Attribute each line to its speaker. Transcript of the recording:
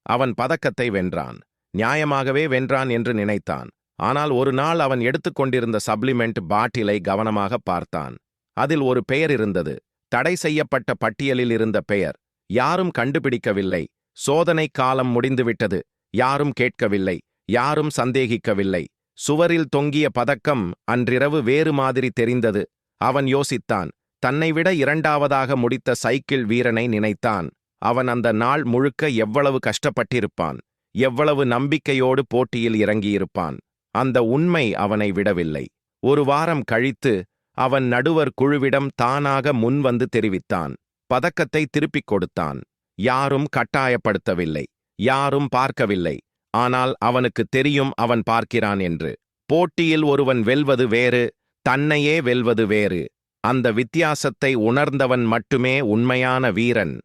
Speaker 1: அவன் பதக்கத்தை வென்றான். நியாயமாகவே வென்றான் என்று நினைத்தான். ஆனால் ஒரு நாள் அவன் எடுத்துக்கொண்டிருந்த சப்ளிமெண்ட் பாட்டிலை கவனமாக பார்த்தான். அதில் ஒரு பெயர் இருந்தது. தடை செய்யப்பட்ட பட்டியலில் இருந்த பெயர். யாரும் கண்டுபிடிக்கவில்லை. சோதனை காலம் முடிந்துவிட்டது. யாரும் கேட்கவில்லை. யாரும் சந்தேகிக்கவில்லை. சுவரில் தொங்கிய பதக்கம் அன்றிரவு வேறு மாதிரி தெரிந்தது. அவன் யோசித்தான். தன்னைவிட இரண்டாவதாக முடித்த சைக்கிள் வீரனை நினைத்தான். அவன் அந்த நாள் முழுக்க எவ்வளவு கஷ்டப்பட்டிருப்பான். எவ்வளவு நம்பிக்கையோடு போட்டியில் இறங்கியிருப்பான். அந்த உண்மை அவனை விடவில்லை. ஒரு வாரம் கழித்து அவன் நடுவர் குழுவிடம் தானாக முன்வந்து தெரிவித்தான். பதக்கத்தை திருப்பிக் கொடுத்தான். யாரும் கட்டாயப்படுத்தவில்லை. யாரும் பார்க்கவில்லை. ஆனால் அவனுக்கு தெரியும் அவன் பார்க்கிறான் என்று. போட்டியில் ஒருவன் வெல்வது வேறு, தன்னையே வெல்வது வேறு. அந்த வித்தியாசத்தை உணர்ந்தவன் மட்டுமே உண்மையான வீரன்.